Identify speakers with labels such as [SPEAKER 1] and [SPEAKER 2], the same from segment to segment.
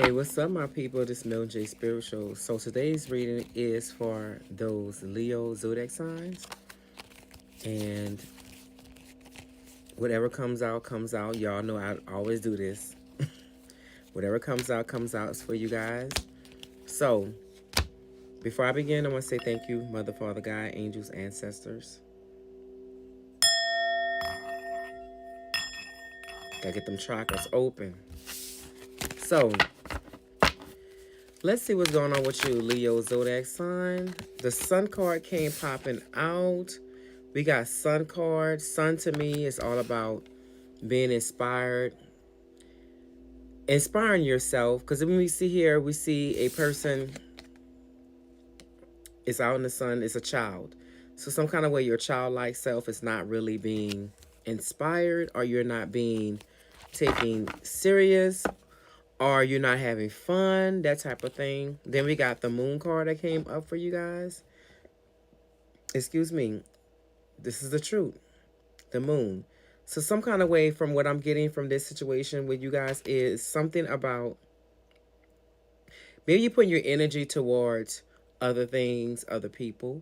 [SPEAKER 1] Hey, what's up, my people? This is Milton J Spirituals. So today's reading is for those Leo zodiac signs, and whatever comes out, comes out. Y'all know I always do this. Whatever comes out is for you guys. So before I begin, I want to say thank you, Mother, Father, God, angels, ancestors. Gotta get them chakras open. So let's see what's going on with you, Leo zodiac sign. The Sun card came popping out. We got Sun card. Sun to me is all about being inspired, inspiring yourself. Because when we see here, we see a person is out in the sun. It's a child. So some kind of way your childlike self is not really being inspired, or you're not being taken serious, or you're not having fun, that type of thing. Then we got the Moon card that came up for you guys. Excuse me. This is the truth. The Moon. So some kind of way, from what I'm getting from this situation with you guys, is something about maybe you put your energy towards other things, other people,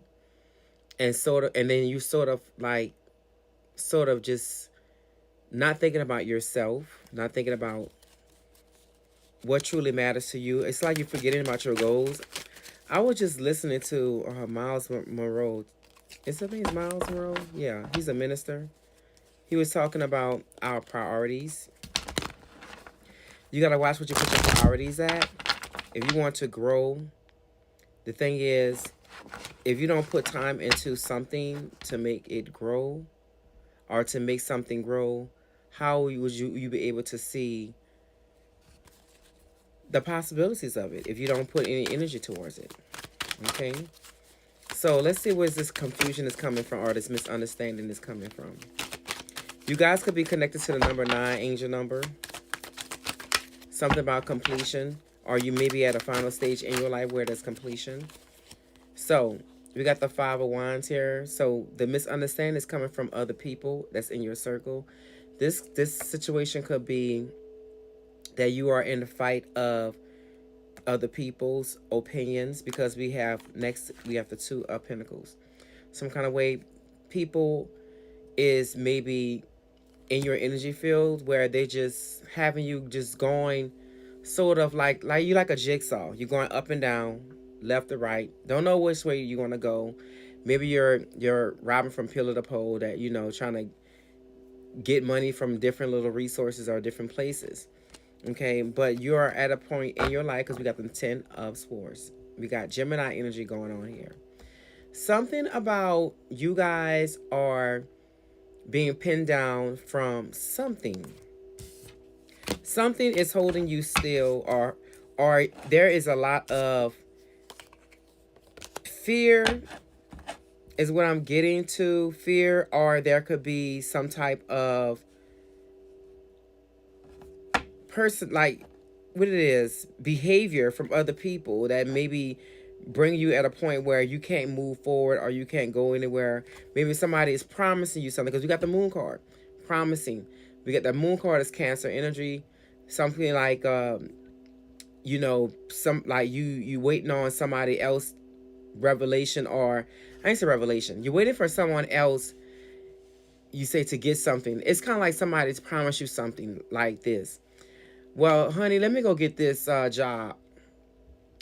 [SPEAKER 1] and then you sort of just not thinking about yourself, not thinking about what truly matters to you. It's like you're forgetting about your goals. I was just listening to Miles Monroe. Is his name Miles Monroe? Yeah, he's a minister. He was talking about our priorities. You got to watch what you put your priorities at. If you want to grow, the thing is, if you don't put time into something to make it grow, or to make something grow, how would you be able to see the possibilities of it if you don't put any energy towards it? Okay? So let's see where this confusion is coming from, or this misunderstanding is coming from. You guys could be connected to the number 9, angel number. Something about completion, or you may be at a final stage in your life where there's completion. So we got the 5 of Wands here. So the misunderstanding is coming from other people that's in your circle. This situation could be that you are in the fight of other people's opinions, because we have the 2 of Pentacles. Some kind of way people is maybe in your energy field where they just having you just going sort of like you like a jigsaw. You're going up and down, left to right. Don't know which way you're gonna go. Maybe you're robbing from pillar to pole, that trying to get money from different little resources or different places. Okay, but you are at a point in your life, because we got the 10 of Swords. We got Gemini energy going on here. Something about you guys are being pinned down from something. Something is holding you still, or there is a lot of fear is what I'm getting to. Fear, or there could be some type of person, like what it is, behavior from other people that maybe bring you at a point where you can't move forward, or you can't go anywhere. Maybe somebody is promising you something, because we got the Moon card, promising. We got the Moon card as Cancer energy. Something like some like you waiting on somebody else revelation, or I ain't say revelation, you're waiting for someone else, you say, to get something. It's kind of like somebody's promised you something like this. Well, honey, let me go get this job,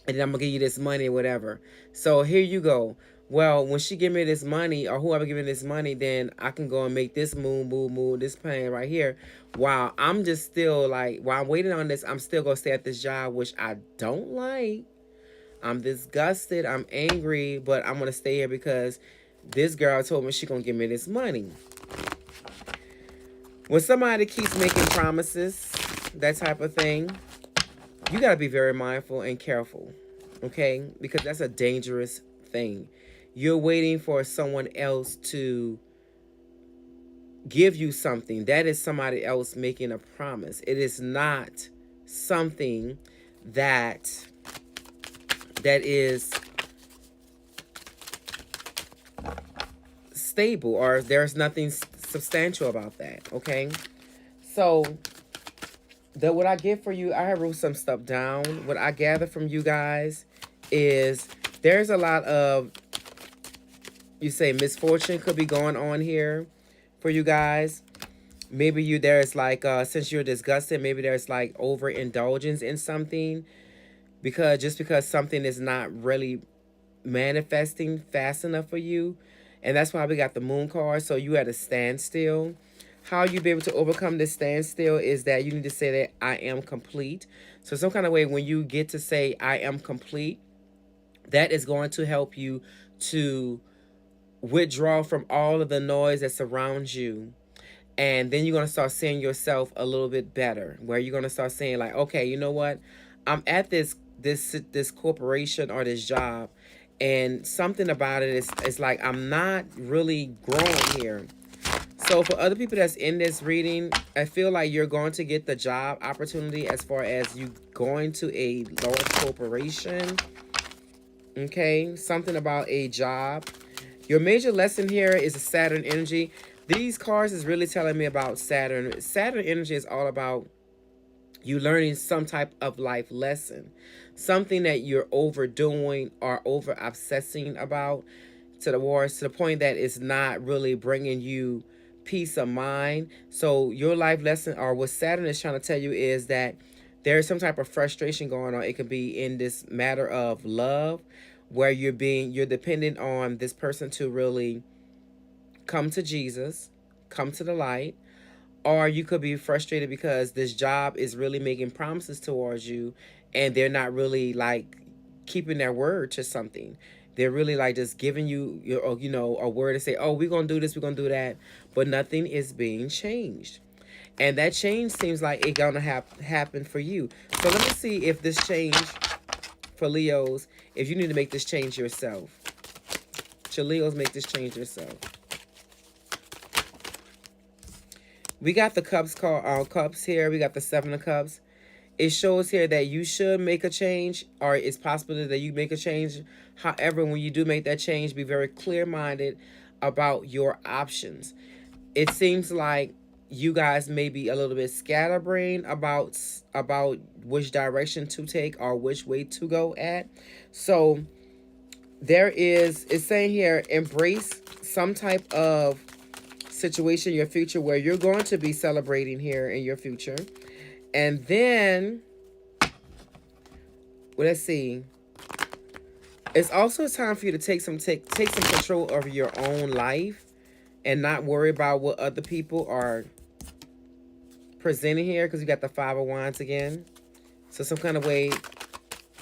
[SPEAKER 1] and then I'm gonna give you this money or whatever. So here you go. Well, when she give me this money, or whoever give me this money, then I can go and make this move, this plan right here. While I'm just still while I'm waiting on this, I'm still gonna stay at this job, which I don't like. I'm disgusted, I'm angry, but I'm gonna stay here because this girl told me she gonna give me this money. When somebody keeps making promises, that type of thing, you got to be very mindful and careful, okay? Because that's a dangerous thing. You're waiting for someone else to give you something. That is somebody else making a promise. It is not something that is stable, or there's nothing substantial about that, okay? So what I get for you, I have wrote some stuff down. What I gather from you guys is there's a lot of, you say, misfortune could be going on here for you guys. Maybe there's like, since you're disgusted, maybe there's like overindulgence in something, because just because something is not really manifesting fast enough for you. And that's why we got the moon card. So you at a standstill. How you be able to overcome this standstill is that you need to say that I am complete. So some kind of way, when you get to say I am complete, that is going to help you to withdraw from all of the noise that surrounds you. And then you're going to start seeing yourself a little bit better, where you're going to start saying like, okay, you know what, I'm at this corporation or this job, and something about it is like I'm not really growing here. So for other people that's in this reading, I feel like you're going to get the job opportunity as far as you going to a large corporation. Okay, something about a job. Your major lesson here is a Saturn energy. These cards is really telling me about Saturn. Saturn energy is all about you learning some type of life lesson, something that you're overdoing or over obsessing about to the point that it's not really bringing you peace of mind. So your life lesson, or what Saturn is trying to tell you, is that there's some type of frustration going on. It could be in this matter of love, where you're dependent on this person to really come to Jesus, come to the light. Or you could be frustrated because this job is really making promises towards you, and they're not really like keeping their word to something. They're really like just giving you a word to say, oh, we're going to do this, we're going to do that, but nothing is being changed. And that change seems like it's going to happen for you. So let me see if this change for Leos, if you need to make this change yourself. Should Leos make this change yourself? We got the cups here. We got the 7 of cups. It shows here that you should make a change, or it's possible that you make a change. However, when you do make that change, be very clear-minded about your options. It seems like you guys may be a little bit scatterbrained about which direction to take or which way to go at. So it's saying here, embrace some type of situation in your future where you're going to be celebrating here in your future. And then, well, let's see. It's also time for you to take some control over your own life and not worry about what other people are presenting here, because you got the 5 of Wands again. So some kind of way,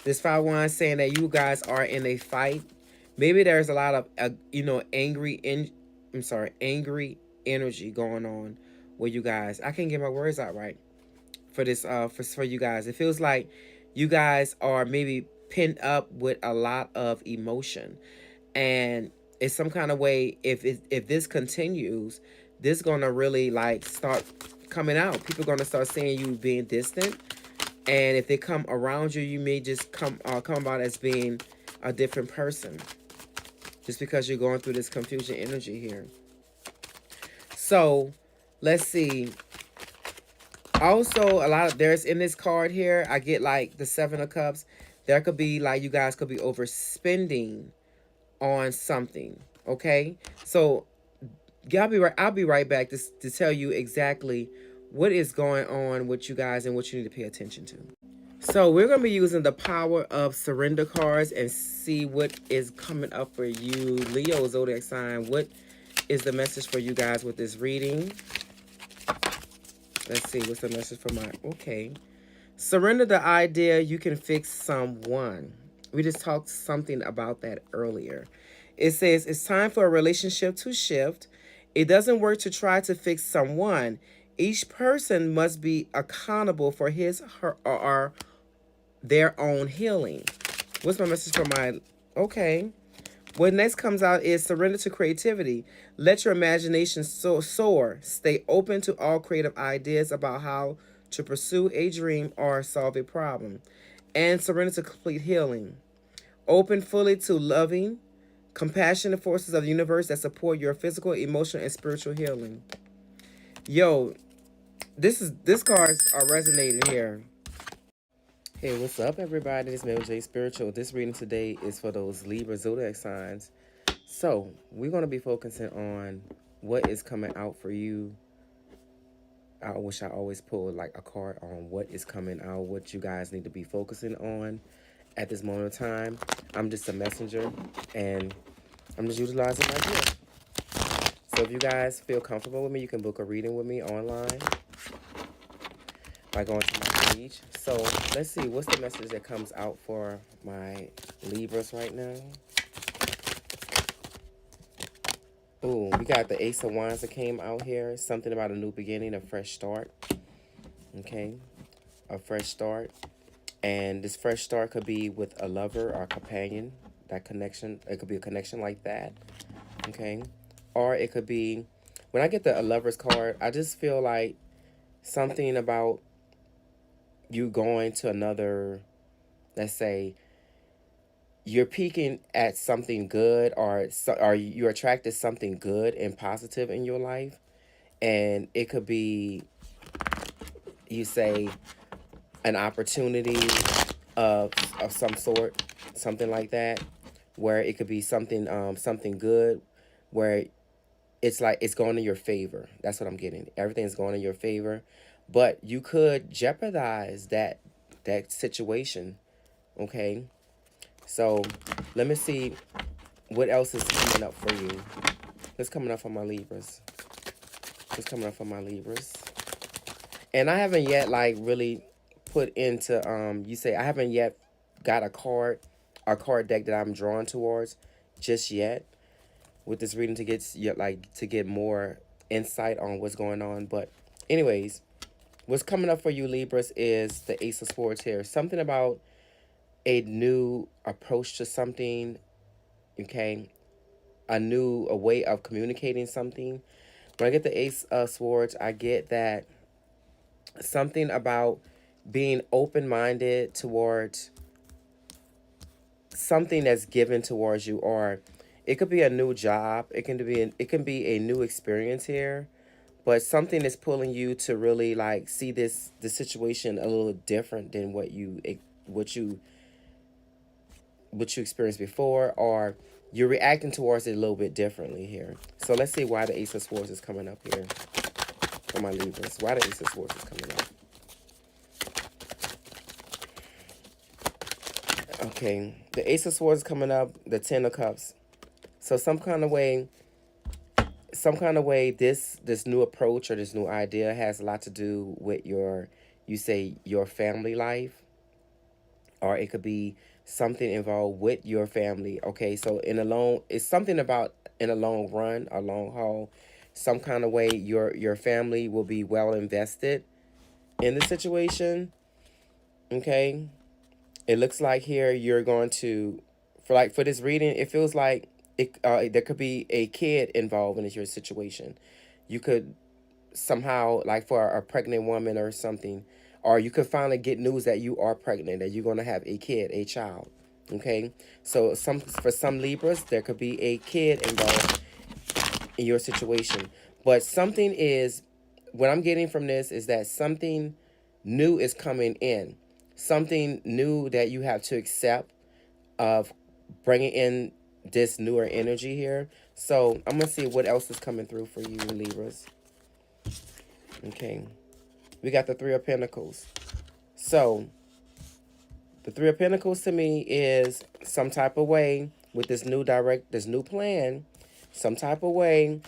[SPEAKER 1] this 5 of Wands saying that you guys are in a fight. Maybe there's a lot of angry energy going on with you guys. I can't get my words out right for this for you guys. It feels like you guys are maybe pinned up with a lot of emotion, and it's some kind of way, if this continues, this gonna really like start coming out. People gonna start seeing you being distant, and if they come around you, you may just come about as being a different person, just because you're going through this confusion energy here. So let's see. Also, there's in this card here, I get like the 7 of Cups. There could be like you guys could be overspending on something. Okay, so I'll be right back to tell you exactly what is going on with you guys and what you need to pay attention to. So we're going to be using the power of surrender cards and see what is coming up for you, Leo zodiac sign. What is the message for you guys with this reading? Let's see what's the message for okay. Surrender the idea you can fix someone. We just talked something about that earlier. It says it's time for a relationship to shift. It doesn't work to try to fix someone. Each person must be accountable for his, her, or their own healing. What's my message for my... Okay. What next comes out is surrender to creativity. Let your imagination soar. Stay open to all creative ideas about how to pursue a dream or solve a problem. And surrender to complete healing. Open fully to loving, compassionate forces of the universe that support your physical, emotional, and spiritual healing. Yo, This cards are resonating here. Hey, what's up, everybody? It's Milton J Spiritual. This reading today is for those Libra zodiac signs. So we're going to be focusing on what is coming out for you. I wish I always pulled like a card on what is coming out, what you guys need to be focusing on at this moment of time. I'm just a messenger, and I'm just utilizing my gift. So if you guys feel comfortable with me, you can book a reading with me online by going to my page. So let's see, what's the message that comes out for my Libras right now? Ooh, we got the Ace of Wands that came out here. Something about a new beginning, a fresh start. Okay, a fresh start. And this fresh start could be with a lover or a companion. That connection, it could be a connection like that. Okay, or it could be, when I get the lover's card, I just feel like something about you going to another, let's say, you're peeking at something good, or you're attracted to something good and positive in your life. And it could be, you say, an opportunity of some sort, something like that, where it could be something good, where it's like it's going in your favor. That's what I'm getting. Everything's going in your favor, but you could jeopardize that situation. Okay, so let me see what else is coming up for you. What's coming up for my Libras? What's coming up for my Libras? And I haven't yet like really put into you say I haven't yet got a card deck that I'm drawn towards just yet with this reading to get yet like to get more insight on what's going on. But anyways, what's coming up for you Libras is the Ace of Swords here. Something about a new approach to something, okay? A way of communicating something. When I get the Ace of Swords, I get that something about being open-minded towards something that's given towards you, or it could be a new job, it can be a new experience here, but something is pulling you to really like see the situation a little different than what you what you experienced before, or you're reacting towards it a little bit differently here. So let's see why the Ace of Swords is coming up here for my Libras. Why the Ace of Swords is coming up. Okay, the Ace of Swords is coming up, the Ten of Cups. So some kind of way, this new approach or this new idea has a lot to do with you say your family life, or it could be something involved with your family. Okay, so it's something about in a long run, a long haul, some kind of way your family will be well invested in the situation. Okay, it looks like here you're going to, for this reading, it feels like there could be a kid involved in your situation. You could somehow, like for a pregnant woman or something, or you could finally get news that you are pregnant, that you're going to have a kid, a child. Okay, so for some Libras, there could be a kid involved in your situation, but something is, what I'm getting from this is that something new is coming in, something new that you have to accept of bringing in this newer energy here. So I'm gonna see what else is coming through for you Libras. Okay, we got the Three of Pentacles. So the Three of Pentacles to me is some type of way with this new plan, some type of way,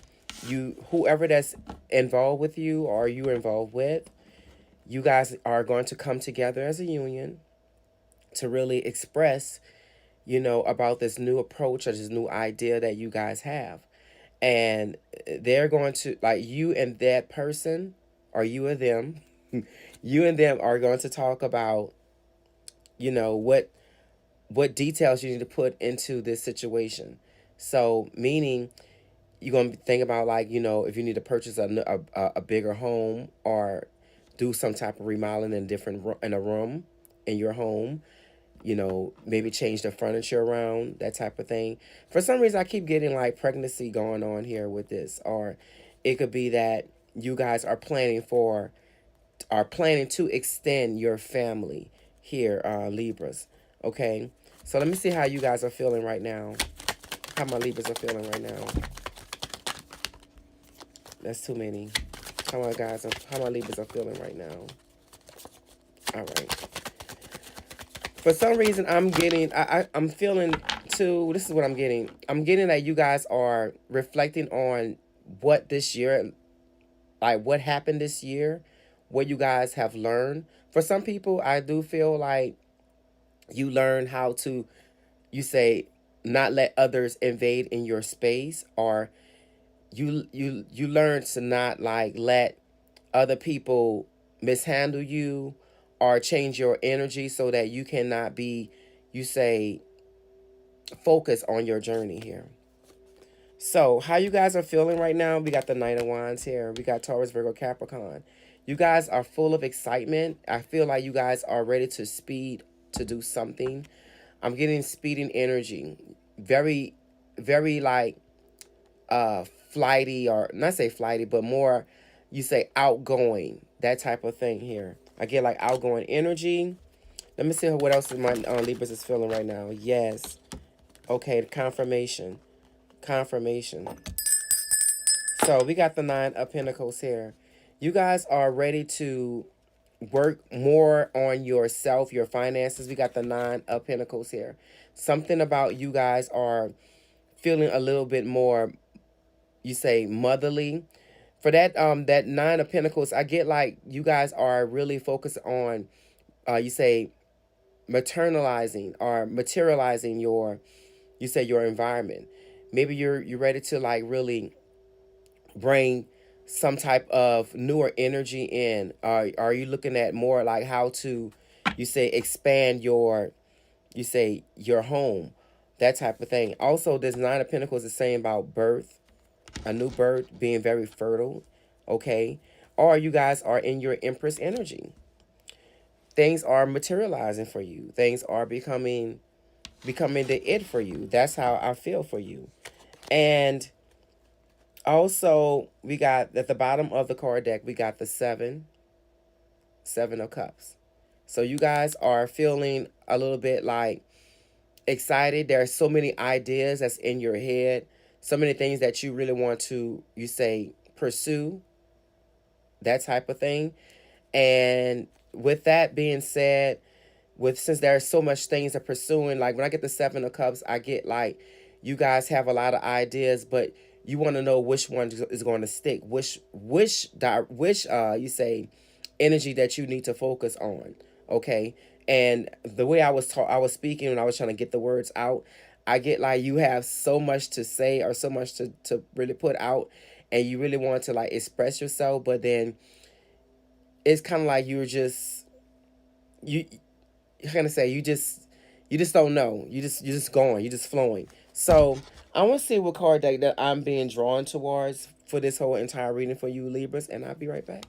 [SPEAKER 1] whoever that's involved with you or you're involved with, you guys are going to come together as a union to really express, about this new approach or this new idea that you guys have. And they're going to, like, you and that person, or you and them, you and them are going to talk about, what details you need to put into this situation. So, meaning, you're going to think about, like, if you need to purchase a bigger home, or do some type of remodeling in a room in your home, maybe change the furniture around, that type of thing. For some reason, I keep getting like pregnancy going on here with this, or it could be that you guys are planning for are planning to extend your family here, Libras. Okay, so let me see how you guys are feeling right now. How my Libras are feeling right now. That's too many. How my Libras are feeling right now. All right. For some reason, I'm feeling too. This is what I'm getting. I'm getting that you guys are reflecting on what this year, like what happened this year, what you guys have learned. For some people, I do feel like you learn how to, you say, not let others invade in your space, or you learn to not like let other people mishandle you or change your energy so that you cannot be, you say, focus on your journey here. So how you guys are feeling right now? We got the Knight of Wands here. We got Taurus, Virgo, Capricorn. You guys are full of excitement. I feel like you guys are ready to speed to do something. I'm getting speeding energy. Very, very like flighty, or not say flighty, but more, you say, outgoing. That type of thing here. I get like outgoing energy. Let me see what else my Libras is feeling right now. Yes. Okay, confirmation. Confirmation. So we got the Nine of Pentacles here. You guys are ready to work more on yourself, your finances. We got the Nine of Pentacles here. Something about you guys are feeling a little bit more, you say, motherly. For that Nine of Pentacles, I get like you guys are really focused on, you say, maternalizing or materializing your, you say, your environment. Maybe you're ready to like really bring some type of newer energy in. Are you looking at more like how to, you say, expand your, you say, your home, that type of thing. Also, this Nine of Pentacles is saying about birth, a new birth, being very fertile, okay? Or you guys are in your Empress energy. Things are materializing for you. Things are becoming the it for you. That's how I feel for you. And also, we got at the bottom of the card deck, we got the seven of cups. So you guys are feeling a little bit like excited. There are so many ideas that's in your head, so many things that you really want to, you say, pursue, that type of thing. And with that being said, with since there are so much things to pursuing, like when I get the Seven of Cups, I get like you guys have a lot of ideas, but you want to know which one is going to stick, which you say energy that you need to focus on. Okay. And the way I was speaking when I was trying to get the words out, I get like you have so much to say or so much to really put out, and you really want to like express yourself, but then it's kind of like you're just you how can I say, you just don't know. You're just going. You're just flowing. So I want to see what card deck that I'm being drawn towards for this whole entire reading for you Libras, and I'll be right back.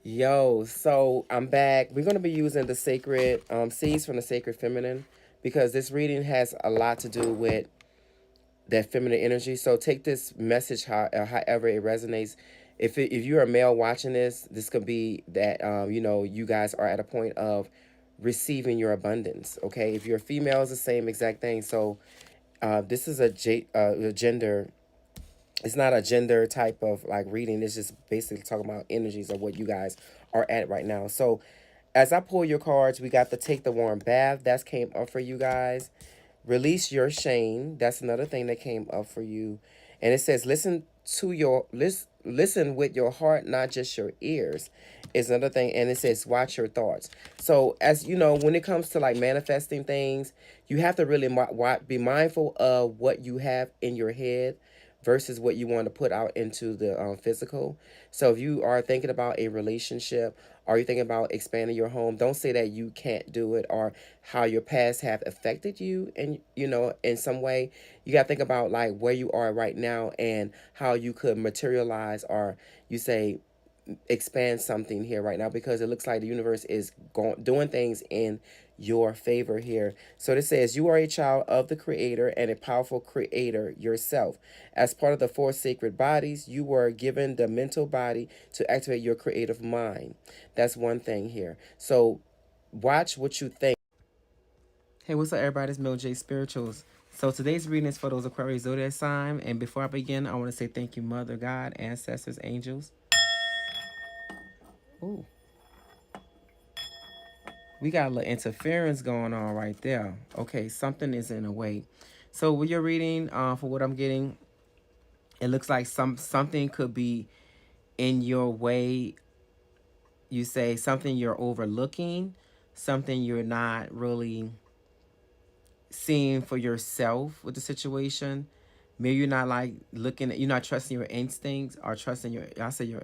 [SPEAKER 1] Yo, so I'm back. We're gonna be using the sacred seeds from the sacred feminine, because this reading has a lot to do with that feminine energy. So take this message however it resonates. If you're a male watching this, this could be that you know, you guys are at a point of receiving your abundance. Okay, if you're a female, it's the same exact thing. So this is a gender. It's not a gender type of like reading. It's just basically talking about energies of what you guys are at right now. So as I pull your cards, we got the Take the Warm Bath. That's came up for you guys. Release your shame. That's another thing that came up for you. And it says listen with your heart, not just your ears, is another thing. And it says watch your thoughts. So as you know, when it comes to like manifesting things, you have to really be mindful of what you have in your head versus what you want to put out into the physical. So if you are thinking about a relationship, or you're thinking about expanding your home, don't say that you can't do it, or how your past have affected you, and you know, in some way. You got to think about like where you are right now and how you could materialize, or you say expand something here right now, because it looks like the universe is doing things in your favor here. So this says you are a child of the creator and a powerful creator yourself. As part of the four sacred bodies, you were given the mental body to activate your creative mind. That's one thing here. So watch what you think. Hey, what's up, everybody? It's Milton J Spirituals. So today's reading is for those Aquarius zodiac sign. And before I begin, I want to say thank you, Mother, God, ancestors, angels. Ooh, we got a little interference going on right there. Okay, something is in the way. So with your reading, for what I'm getting, it looks like something could be in your way. You say something you're overlooking, something you're not really seeing for yourself with the situation. Maybe you're not like looking at, you're not trusting your instincts or trusting your, I say your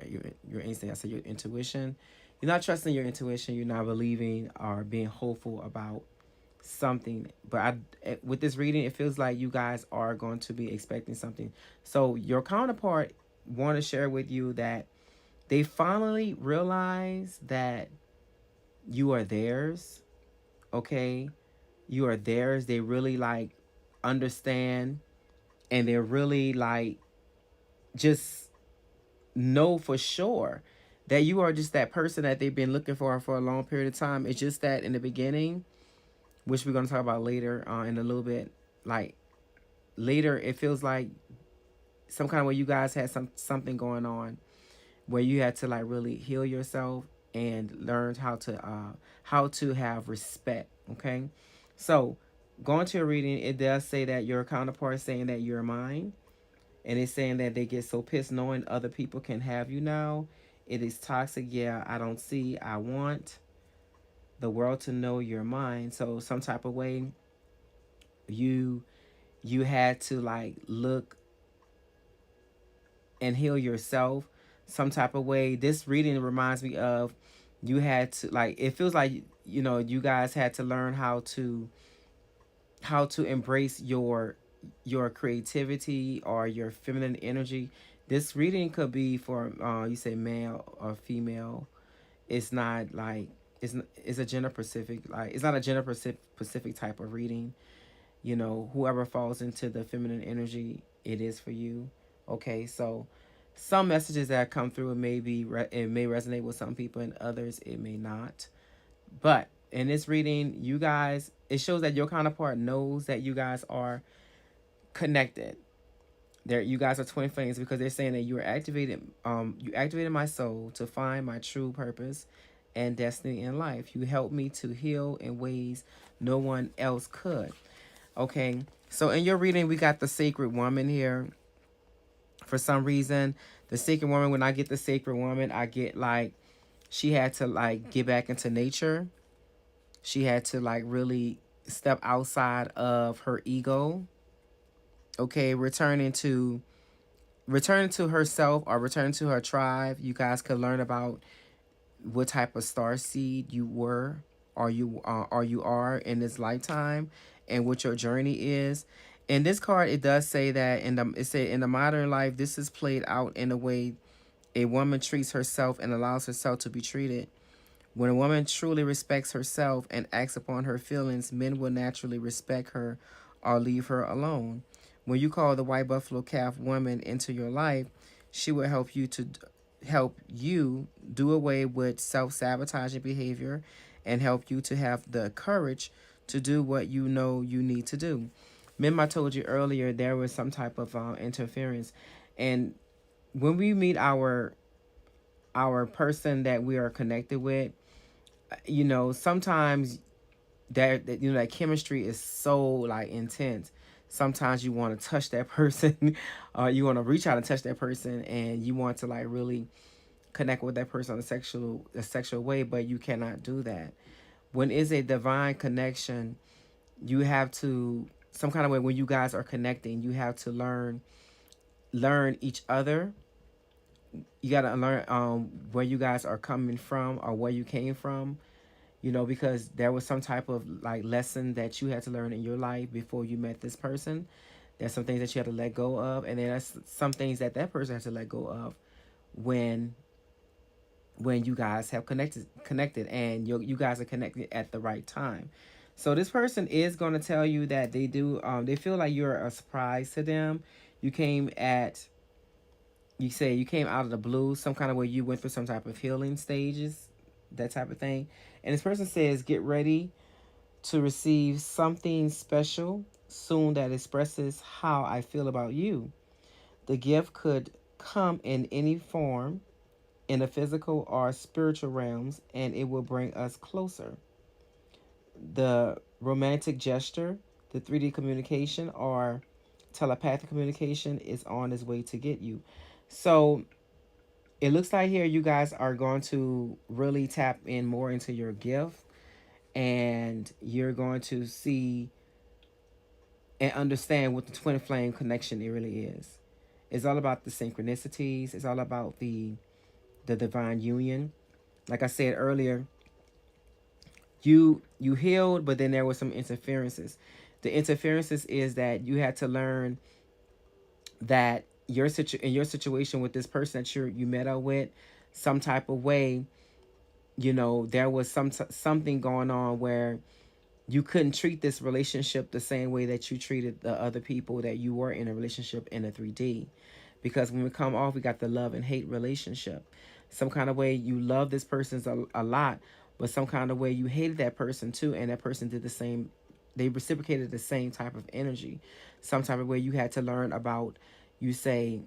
[SPEAKER 1] instinct, I say your intuition. You're not trusting your intuition. You're not believing or being hopeful about something. But with this reading, it feels like you guys are going to be expecting something. So your counterpart want to share with you that they finally realize that you are theirs. Okay, you are theirs. They really like understand, and they're really like just know for sure that you are just that person that they've been looking for a long period of time. It's just that in the beginning, which we're going to talk about later in a little bit, like later, it feels like some kind of way you guys had something going on where you had to like really heal yourself and learn how to have respect. Okay, so going to a reading, it does say that your counterpart is saying that you're mine, and it's saying that they get so pissed knowing other people can have you now. It is toxic. Yeah, I want the world to know you're mine. So some type of way you you had to like look and heal yourself some type of way. This reading reminds me of you had to like, it feels like, you know, you guys had to learn how to embrace your creativity or your feminine energy. This reading could be for you say male or female. It's not like it's a gender specific, like it's not a gender specific type of reading. You know, whoever falls into the feminine energy, it is for you. Okay, so some messages that come through, it may resonate with some people, and others it may not. But in this reading, you guys, it shows that your counterpart knows that you guys are connected. There, you guys are twin flames, because they're saying that you activated my soul to find my true purpose and destiny in life. You helped me to heal in ways no one else could. Okay, so in your reading, we got the sacred woman here. For some reason, the sacred woman, when I get the sacred woman, I get like she had to like get back into nature. She had to like really step outside of her ego. Okay, returning to herself or returning to her tribe. You guys could learn about what type of star seed you were or you are in this lifetime, and what your journey is. In this card, it does say that in the modern life, this is played out in a way a woman treats herself and allows herself to be treated. When a woman truly respects herself and acts upon her feelings, men will naturally respect her or leave her alone. When you call the white buffalo calf woman into your life, she will help you do away with self-sabotaging behavior and help you to have the courage to do what you know you need to do. Remember, I told you earlier there was some type of interference, and when we meet our person that we are connected with, you know, sometimes that you know that chemistry is so like intense. Sometimes you want to touch that person, or you want to reach out and touch that person, and you want to like really connect with that person on a sexual way, but you cannot do that. When it's a divine connection, you have to some kind of way, when you guys are connecting, you have to learn each other. You got to learn where you guys are coming from or where you came from, you know, because there was some type of like lesson that you had to learn in your life before you met this person. There's some things that you had to let go of, and then there's some things that that person has to let go of when when you guys have connected, and you guys are connected at the right time. So this person is going to tell you that they feel like you're a surprise to them. You came at you say you came out of the blue, some kind of way you went through some type of healing stages, that type of thing. And this person says, get ready to receive something special soon that expresses how I feel about you. The gift could come in any form, in the physical or spiritual realms, and it will bring us closer. The romantic gesture, the 3D communication, or telepathic communication is on its way to get you. So it looks like here you guys are going to really tap in more into your gift, and you're going to see and understand what the twin flame connection it really is. It's all about the synchronicities. It's all about the divine union. Like I said earlier, you healed, but then there was some interferences. The interferences is that you had to learn that in your situation with this person that you met up with, some type of way, there was something going on where you couldn't treat this relationship the same way that you treated the other people that you were in a relationship in a 3D. Because when we come off, we got the love and hate relationship. Some kind of way you love this person a lot, but some kind of way you hated that person too, and that person did the same. They reciprocated the same type of energy. Some type of way you had to learn about, you say,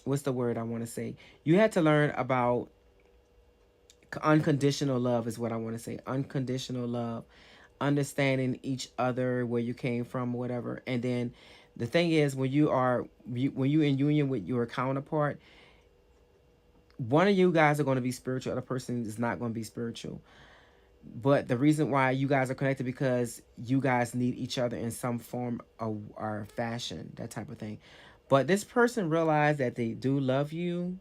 [SPEAKER 1] what's the word I want to say? You had to learn about unconditional love is what I want to say. Unconditional love, understanding each other, where you came from, whatever. And then the thing is, when you in union with your counterpart, one of you guys are going to be spiritual, the other person is not going to be spiritual. But the reason why you guys are connected, because you guys need each other in some form or fashion, that type of thing. But this person realized that they do love you,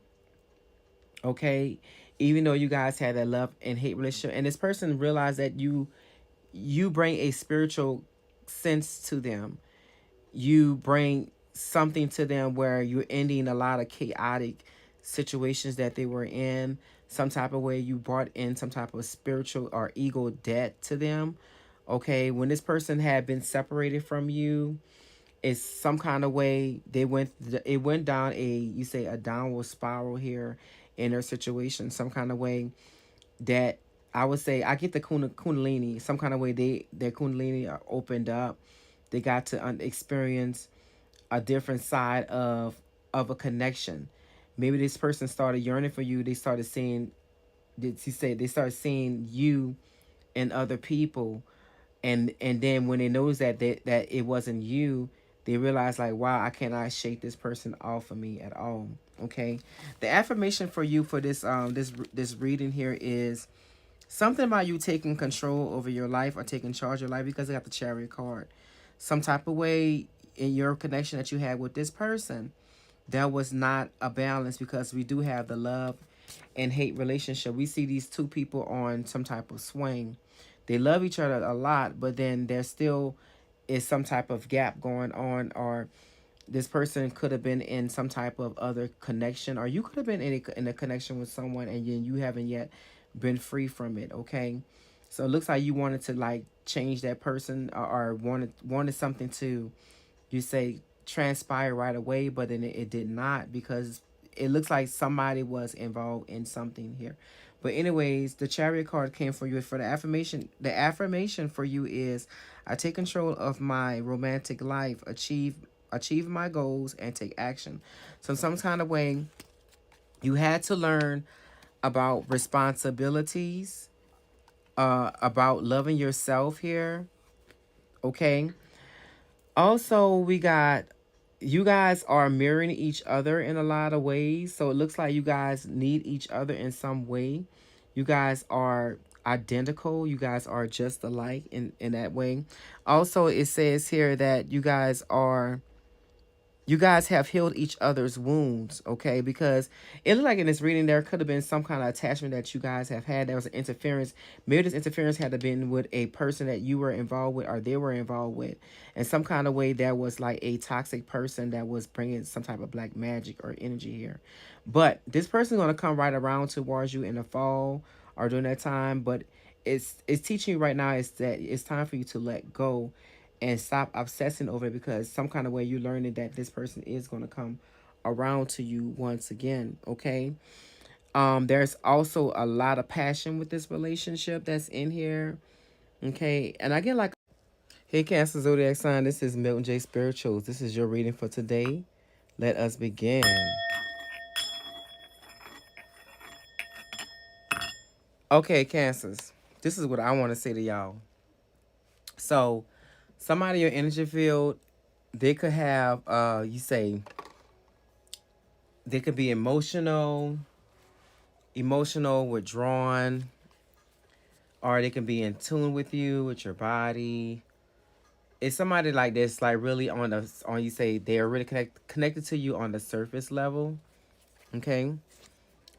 [SPEAKER 1] okay, even though you guys had that love and hate relationship. And this person realized that you bring a spiritual sense to them. You bring something to them where you're ending a lot of chaotic situations that they were in. Some type of way you brought in some type of spiritual or ego debt to them. Okay, when this person had been separated from you, it's some kind of way it went down a downward spiral here in their situation. Some kind of way that I would say, I get the kundalini. Some kind of way their kundalini are opened up. They got to experience a different side of a connection. Maybe this person started yearning for you. They started seeing. Did she say they started seeing you and other people, and then when they noticed that it wasn't you, they realized like, wow, I cannot shake this person off of me at all. Okay, the affirmation for you for this reading here is something about you taking control over your life or taking charge of your life, because they got the Chariot card. Some type of way in your connection that you had with this person, there was not a balance, because we do have the love and hate relationship. We see these two people on some type of swing. They love each other a lot, but then there still is some type of gap going on, or this person could have been in some type of other connection, or you could have been in a connection with someone, and then you haven't yet been free from it. Okay, so it looks like you wanted to like change that person, or wanted something to, you say, transpire right away, but then it did not, because it looks like somebody was involved in something here. But anyways, the Chariot card came for you for the affirmation. The affirmation for you is, I take control of my romantic life, achieve my goals, and take action. So in some kind of way, you had to learn about responsibilities, about loving yourself here. Okay. Also, we got, you guys are mirroring each other in a lot of ways. So it looks like you guys need each other in some way. You guys are identical. You guys are just alike in that way. Also, it says here that you guys are You guys have healed each other's wounds, okay? Because it looked like in this reading there could have been some kind of attachment that you guys have had. There was an interference. Maybe this interference had to been with a person that you were involved with or they were involved with. In some kind of way, there was like a toxic person that was bringing some type of black magic or energy here. But this person's going to come right around towards you in the fall or during that time. But it's teaching you right now is that it's time for you to let go and stop obsessing over it, because some kind of way you're learning that this person is going to come around to you once again. Okay. There's also a lot of passion with this relationship that's in here. Okay. And I get like, hey, Cancer Zodiac sign, this is Milton J Spirituals. This is your reading for today. Let us begin. Okay, Cancers, this is what I want to say to y'all. So somebody in your energy field, they could have you say they could be emotional, withdrawn, or they can be in tune with you, with your body. It's somebody like this, like really on you say they're really connected to you on the surface level. Okay,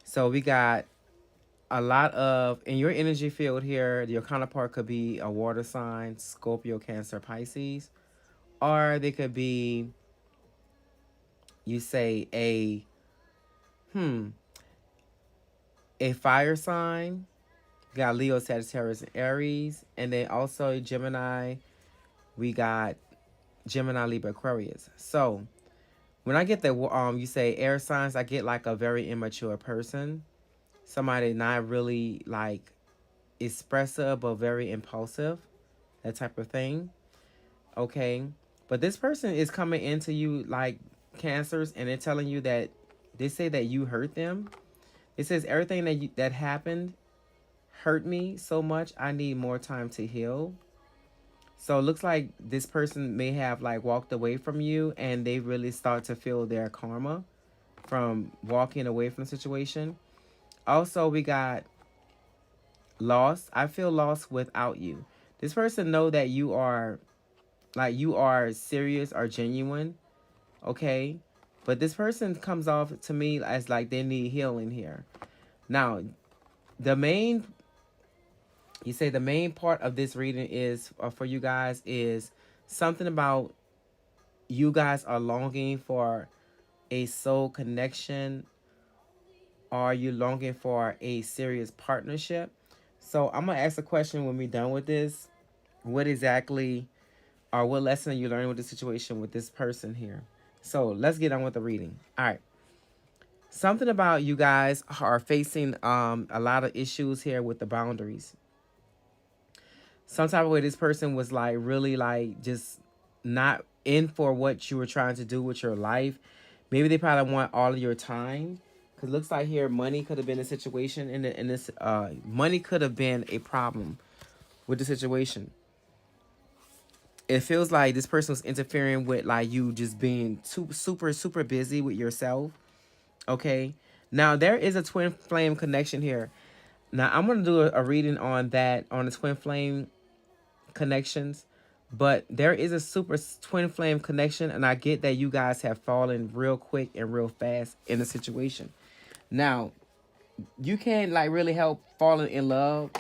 [SPEAKER 1] so we got a lot of in your energy field here. Your counterpart could be a water sign, Scorpio, Cancer, Pisces, or they could be you say a fire sign. We got Leo, Sagittarius, and Aries, and then also Gemini. We got Gemini, Libra, Aquarius. So when I get the you say air signs, I get like a very immature person, somebody not really like expressive but very impulsive, that type of thing. Okay, but this person is coming into you like Cancers, and they're telling you that they say that you hurt them. It says everything that happened hurt me so much. I need more time to heal. So it looks like this person may have like walked away from you and they really start to feel their karma from walking away from the situation. Also, we got lost. I feel lost without you. This person know that you are serious or genuine, okay? But this person comes off to me as like they need healing here. Now, the main you say the main part of this reading is for you guys is something about you guys are longing for a soul connection. Are you longing for a serious partnership? So I'm gonna ask a question when we're done with this. What exactly or what lesson are you learning with the situation with this person here? So let's get on with the reading. All right. Something about you guys are facing a lot of issues here with the boundaries. Some type of way this person was like really like just not in for what you were trying to do with your life. Maybe they probably want all of your time. Cause it looks like here money could have been a situation in this money could have been a problem with the situation. It feels like this person was interfering with like you just being super busy with yourself. Okay. Now there is a twin flame connection here. Now I'm gonna do a reading on that on the twin flame connections, but there is a super twin flame connection, and I get that you guys have fallen real quick and real fast in the situation. Now you can't like really help falling in love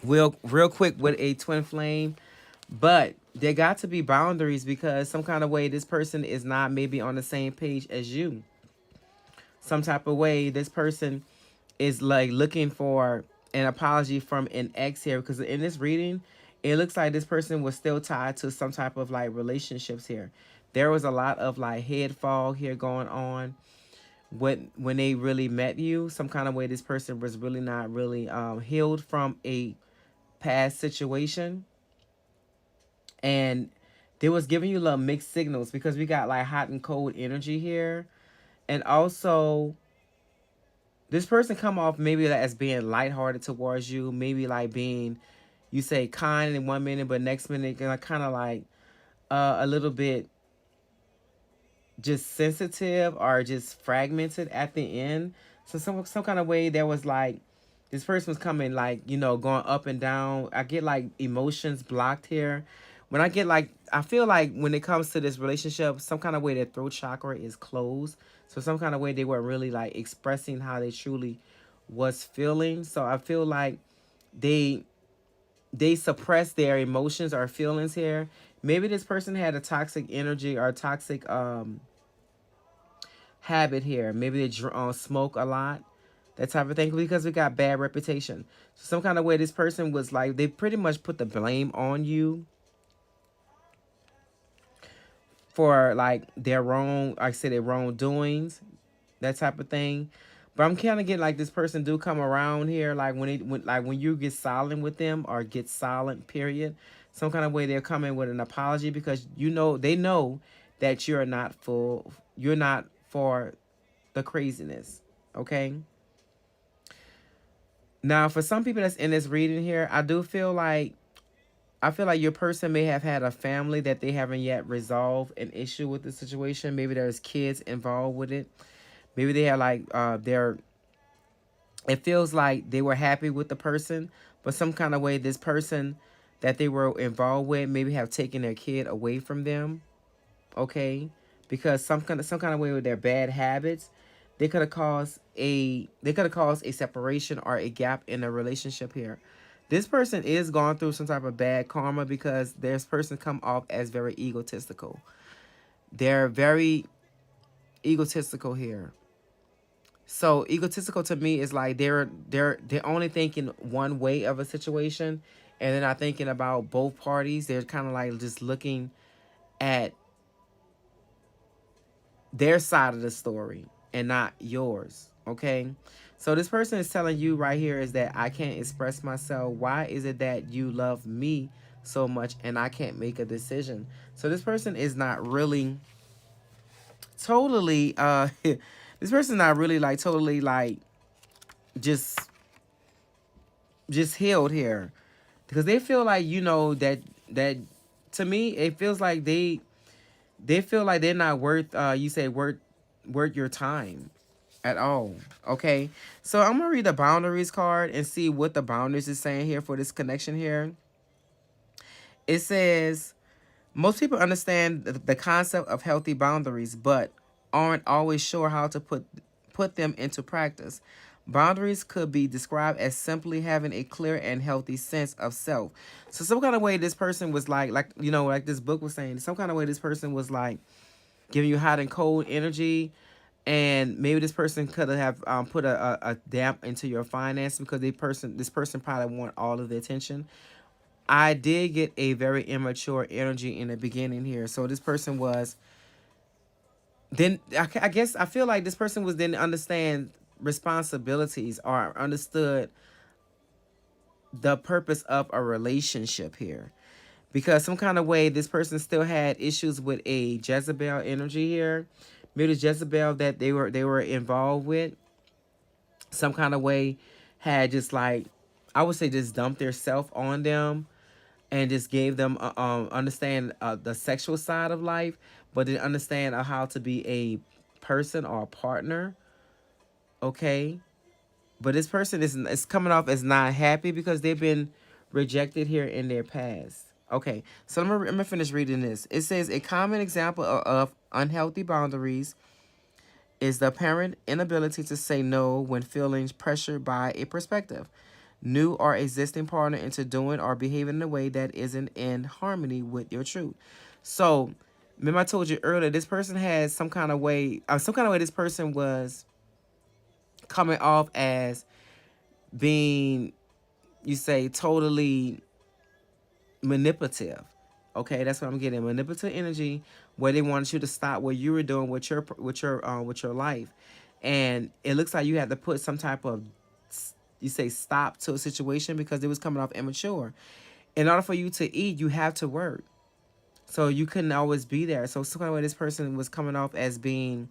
[SPEAKER 1] real quick with a twin flame, but there got to be boundaries because some kind of way this person is not maybe on the same page as you. Some type of way this person is like looking for an apology from an ex here, because in this reading it looks like this person was still tied to some type of like relationships here. There was a lot of like head fog here going on when they really met you. Some kind of way this person was really not really healed from a past situation, and they was giving you little mixed signals because we got like hot and cold energy here. And also this person come off maybe like as being lighthearted towards you, maybe like being you say kind in 1 minute but next minute kind of like a little bit just sensitive or just fragmented at the end. So some kind of way there was like this person was coming like going up and down. I get like emotions blocked here when I get like, I feel like when it comes to this relationship, some kind of way their throat chakra is closed. So some kind of way they weren't really like expressing how they truly was feeling. So I feel like they suppress their emotions or feelings here. Maybe this person had a toxic energy or a toxic habit here. Maybe they smoke a lot, that type of thing, because we got bad reputation. So some kind of way this person was like, they pretty much put the blame on you for like their wrong, like I said, their wrongdoings, that type of thing. But I'm kind of getting like this person do come around here, like when you get silent with them or get silent, period. Some kind of way they're coming with an apology because they know that you're not for the craziness. Okay. Now, for some people that's in this reading here, I feel like your person may have had a family that they haven't yet resolved an issue with the situation. Maybe there's kids involved with it. Maybe they had like it feels like they were happy with the person, but some kind of way this person that they were involved with maybe have taken their kid away from them. Okay, because some kind of way with their bad habits, they could have caused a separation or a gap in a relationship here. This person is going through some type of bad karma because this person come off as very egotistical. They're very egotistical here. So egotistical to me is like they're only thinking one way of a situation, and they're not thinking about both parties. They're kind of like just looking at their side of the story and not yours. Okay. So this person is telling you right here is that I can't express myself. Why is it that you love me so much and I can't make a decision? So this person is not really totally this person not really like totally like just healed here. Because they feel like that to me it feels like they feel like they're not worth you say worth your time at all. Okay, so I'm gonna read the boundaries card and see what the boundaries is saying here for this connection here. It says most people understand the concept of healthy boundaries but aren't always sure how to put them into practice. Boundaries could be described as simply having a clear and healthy sense of self. So some kind of way this person was like this book was saying, some kind of way this person was like giving you hot and cold energy, and maybe this person could have put a damp into your finance because this person probably want all of the attention. I did get a very immature energy in the beginning here, so this person was then I guess I feel like this person was didn't understand responsibilities or understood the purpose of a relationship here, because some kind of way this person still had issues with a Jezebel energy here. Maybe the Jezebel that they were involved with, some kind of way had just like, I would say, just dumped their self on them and just gave them understand the sexual side of life, but didn't understand how to be a person or a partner. Okay, but this person is coming off as not happy because they've been rejected here in their past. Okay, so I'm gonna finish reading this. It says a common example of unhealthy boundaries is the apparent inability to say no when feeling pressured by a perspective, new or existing partner into doing or behaving in a way that isn't in harmony with your truth. So, remember I told you earlier, this person has some kind of way this person was coming off as being, you say, totally manipulative. Okay, that's what I'm getting. Manipulative energy, where they wanted you to stop what you were doing with your life, and it looks like you had to put some type of, you say, stop to a situation because it was coming off immature. In order for you to eat, you have to work, so you couldn't always be there. So some kind of way this person was coming off as being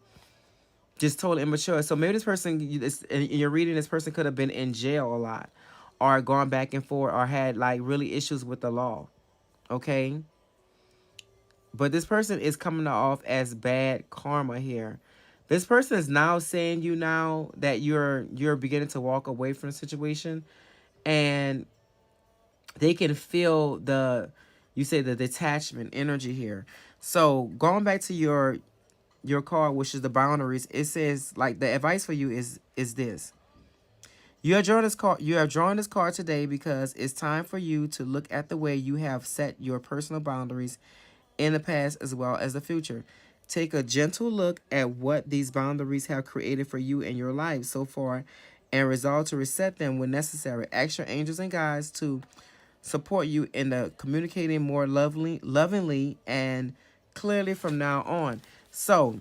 [SPEAKER 1] just totally immature. So maybe this person, in your reading, this person could have been in jail a lot, or gone back and forth, or had like really issues with the law. Okay, but this person is coming off as bad karma here. This person is now saying you now that you're beginning to walk away from the situation, and they can feel You say the detachment energy here. So going back to your card, which is the boundaries, it says like the advice for you is this. You have drawn this card. You have drawn this card today because it's time for you to look at the way you have set your personal boundaries in the past as well as the future. Take a gentle look at what these boundaries have created for you in your life so far and resolve to reset them when necessary. Ask your angels and guides to support you in the communicating more lovingly and clearly from now on. So,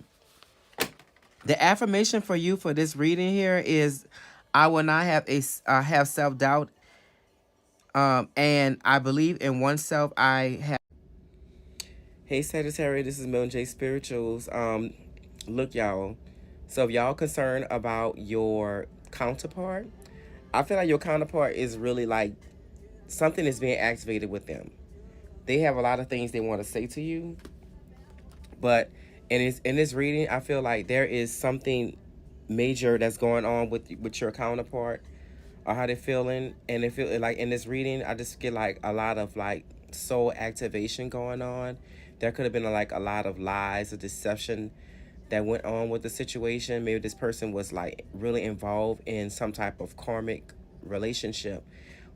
[SPEAKER 1] the affirmation for you for this reading here is I will not have self-doubt, and I believe in oneself. I have. Hey Sagittarius, this is Milton J Spirituals. Look, y'all. So if y'all concerned about your counterpart, I feel like your counterpart is really like something is being activated with them. They have a lot of things they want to say to you, but in this reading, I feel like there is something major that's going on with your counterpart or how they're feeling, and they feel like in this reading, I just get like a lot of like soul activation going on. There could have been like a lot of lies or deception that went on with the situation. Maybe this person was like really involved in some type of karmic relationship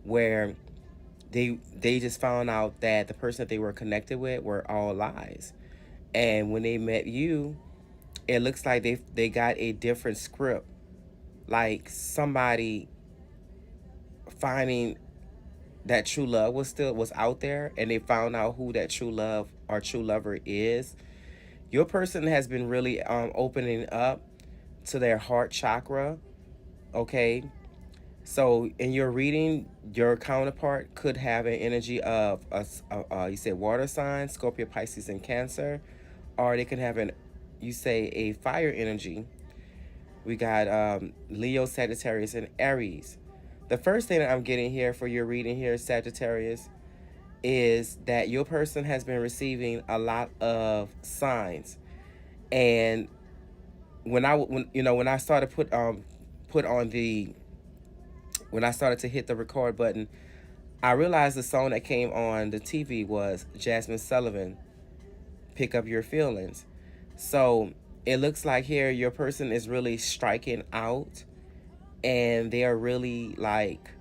[SPEAKER 1] where they just found out that the person that they were connected with were all lies. And when they met you, it looks like they got a different script. Like somebody finding that true love was out there, and they found out who that true love or true lover is. Your person has been really opening up to their heart chakra. Okay, so in your reading, your counterpart could have an energy of you said water sign, Scorpio, Pisces, and Cancer, or they can have you say a fire energy. We got Leo, Sagittarius, and Aries. The first thing that I'm getting here for your reading here, Sagittarius, is that your person has been receiving a lot of signs. And when I started put on the when I started to hit the record button, I realized the song that came on the TV was Jasmine Sullivan, Pick Up Your Feelings. So it looks like here your person is really striking out, and they are really like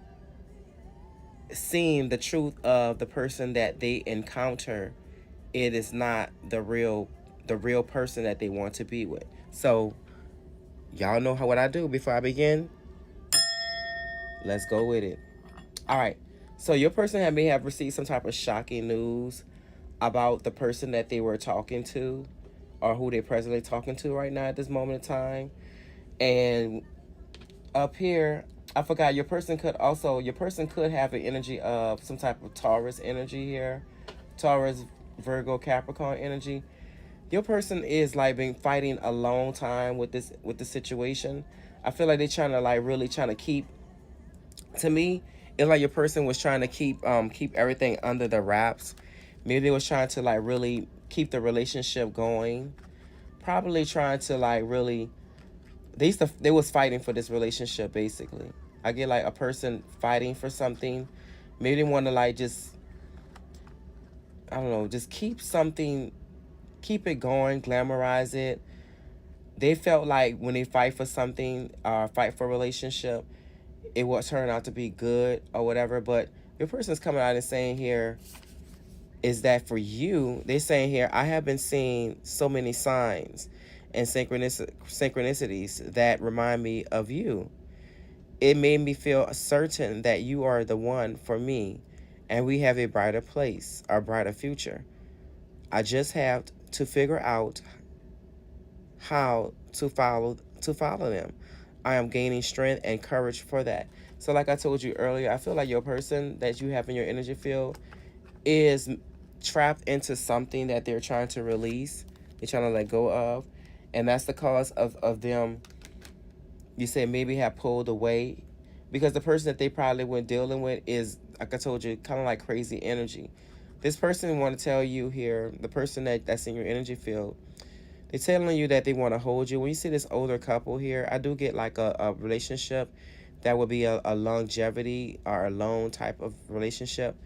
[SPEAKER 1] seeing the truth of the person that they encounter. It is not the real person that they want to be with. So y'all know what I do before I begin. Let's go with it. All right. So your person may have received some type of shocking news about the person that they were talking to, or who they're presently talking to right now at this moment in time. And up here, I forgot, your person could have an energy of some type of Taurus energy here. Taurus, Virgo, Capricorn energy. Your person is like been fighting a long time with the situation. I feel like they're trying to like really trying to keep, to me, it's like your person was trying to keep everything under the wraps. Maybe they was trying to like really keep the relationship going. Probably trying to like really they was fighting for this relationship basically. I get like a person fighting for something. Maybe they want to like just, I don't know, just keep it going, glamorize it. They felt like when they fight for something, fight for a relationship, it will turn out to be good or whatever. But your person's coming out and saying here is that for you, they're saying here, I have been seeing so many signs and synchronicities that remind me of you. It made me feel certain that you are the one for me, and we have a brighter place, a brighter future. I just have to figure out how to follow them. I am gaining strength and courage for that. So like I told you earlier, I feel like your person that you have in your energy field is trapped into something that they're trying to release. They're trying to let go of. And that's the cause of them, you say, maybe have pulled away. Because the person that they probably were dealing with is, like I told you, kind of like crazy energy. This person want to tell you here, the person that's in your energy field, they're telling you that they want to hold you. When you see this older couple here, I do get like a relationship that would be a longevity or a loan type of relationship.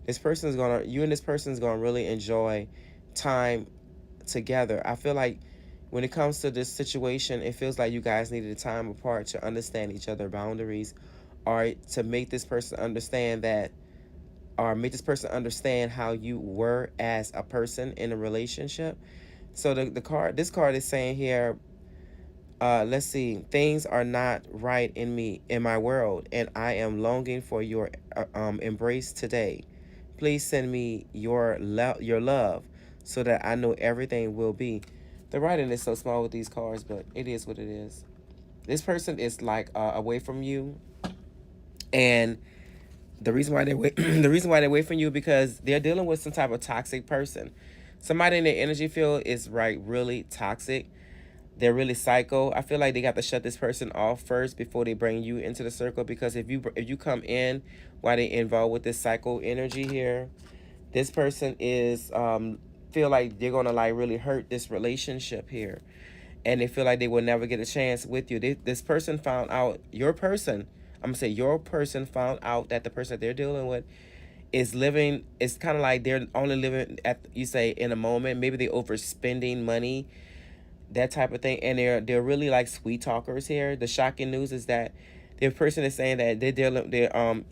[SPEAKER 1] You and this person's gonna really enjoy time together. I feel like when it comes to this situation, it feels like you guys needed a time apart to understand each other's boundaries, or to make this person understand that, or make this person understand how you were as a person in a relationship. So this card is saying here, let's see, things are not right in my world, and I am longing for your embrace today. Please send me your love so that I know everything will be. The writing is so small with these cards, but it is what it is. This person is like away from you, and the reason why they wait, the reason why they wait from you, because they're dealing with some type of toxic person. Somebody in their energy field is right really toxic. They're really psycho. I feel like they got to shut this person off first before they bring you into the circle, because if you come in while they involved with this psycho energy here, this person is feel like they're gonna like really hurt this relationship here, and they feel like they will never get a chance with you. This person found out your person. I'm gonna say your person found out that the person that they're dealing with is living. It's kind of like they're only living at, you say, in a moment. Maybe they overspending money, that type of thing, and they're really like sweet talkers here. The shocking news is that the person is saying that they're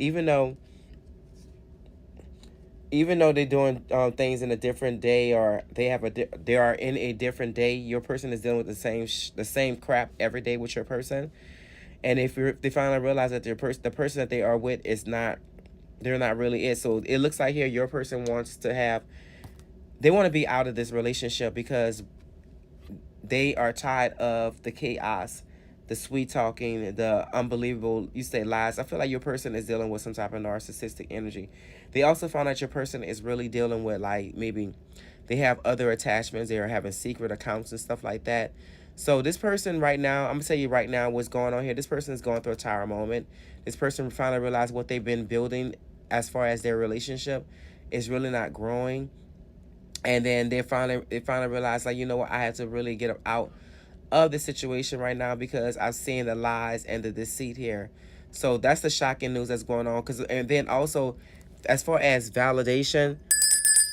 [SPEAKER 1] even though they're doing things in a different day, or they are in a different day, your person is dealing with the same crap every day with your person. And if they finally realize that the person that they are with is not, they're not really it. So it looks like here your person they want to be out of this relationship because they are tired of the chaos, the sweet talking, the unbelievable, you say, lies. I feel like your person is dealing with some type of narcissistic energy. They also found out your person is really dealing with, like, maybe they have other attachments. They are having secret accounts and stuff like that. So this person right now, I'm going to tell you right now what's going on here. This person is going through a tower moment. This person finally realized what they've been building as far as their relationship is really not growing. And then they finally realized, like, you know what, I had to really get out of the situation right now because I've seen the lies and the deceit here. So that's the shocking news that's going on. And then also, as far as validation,